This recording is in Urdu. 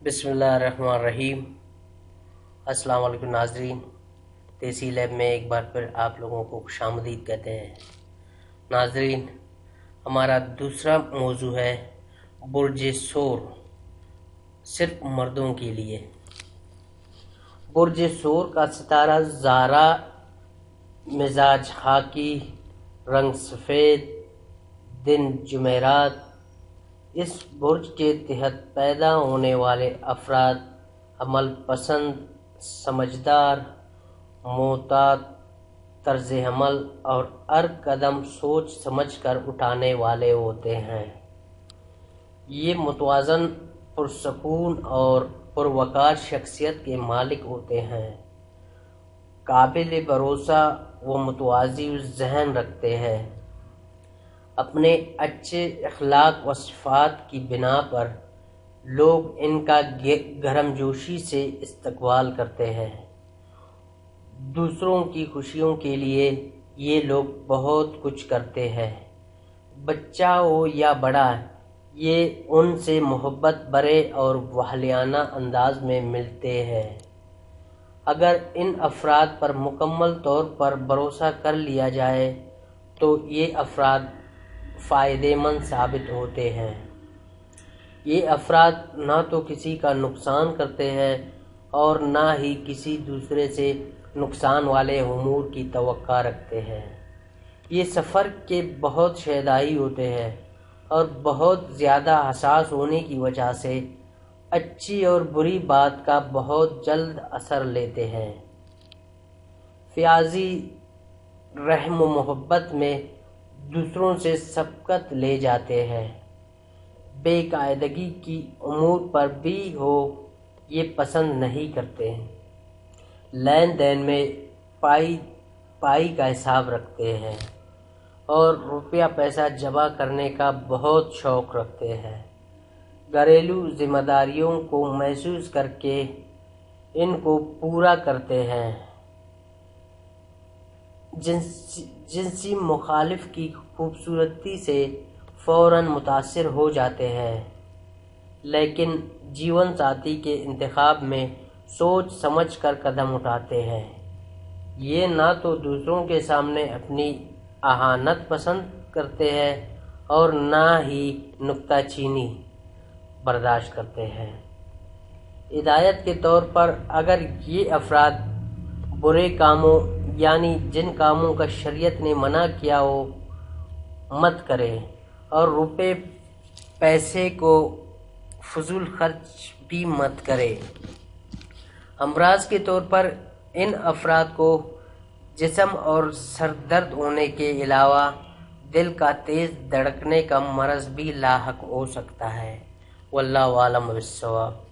بسم اللہ الرحمن الرحیم۔ السلام علیکم ناظرین، دیسی لیب میں ایک بار پھر آپ لوگوں کو خوش آمدید کہتے ہیں۔ ناظرین، ہمارا دوسرا موضوع ہے برج ثور، صرف مردوں کے لیے۔ برج ثور کا ستارہ زہرا، مزاج خاکی، رنگ سفید، دن جمعرات۔ اس برج کے تحت پیدا ہونے والے افراد عمل پسند، سمجھدار، محتاط طرز عمل اور ہر قدم سوچ سمجھ کر اٹھانے والے ہوتے ہیں۔ یہ متوازن، پرسکون اور پروقار شخصیت کے مالک ہوتے ہیں۔ قابل بھروسہ و متوازی ذہن رکھتے ہیں۔ اپنے اچھے اخلاق و صفات کی بنا پر لوگ ان کا گرمجوشی سے استقبال کرتے ہیں۔ دوسروں کی خوشیوں کے لیے یہ لوگ بہت کچھ کرتے ہیں۔ بچہ ہو یا بڑا، یہ ان سے محبت بھرے اور واہلیانہ انداز میں ملتے ہیں۔ اگر ان افراد پر مکمل طور پر بھروسہ کر لیا جائے تو یہ افراد فائدہ مند ثابت ہوتے ہیں۔ یہ افراد نہ تو کسی کا نقصان کرتے ہیں اور نہ ہی کسی دوسرے سے نقصان والے امور کی توقع رکھتے ہیں۔ یہ سفر کے بہت شیدائی ہوتے ہیں اور بہت زیادہ حساس ہونے کی وجہ سے اچھی اور بری بات کا بہت جلد اثر لیتے ہیں۔ فیاضی، رحم و محبت میں دوسروں سے سبقت لے جاتے ہیں۔ بے قاعدگی کی امور پر بھی ہو یہ پسند نہیں کرتے۔ لین دین میں پائی کا حساب رکھتے ہیں اور روپیہ پیسہ جمع کرنے کا بہت شوق رکھتے ہیں۔ گھریلو ذمہ داریوں کو محسوس کر کے ان کو پورا کرتے ہیں۔ جنسی مخالف کی خوبصورتی سے فوراً متاثر ہو جاتے ہیں، لیکن جیون ساتھی کے انتخاب میں سوچ سمجھ کر قدم اٹھاتے ہیں۔ یہ نہ تو دوسروں کے سامنے اپنی اہانت پسند کرتے ہیں اور نہ ہی نکتہ چینی برداشت کرتے ہیں۔ ہدایت کے طور پر، اگر یہ افراد برے کاموں یعنی جن کاموں کا شریعت نے منع کیا ہو مت کرے اور روپے پیسے کو فضول خرچ بھی مت کرے۔ امراض کے طور پر ان افراد کو جسم اور سر درد ہونے کے علاوہ دل کا تیز دھڑکنے کا مرض بھی لاحق ہو سکتا ہے۔ واللہ اعلم بالصواب۔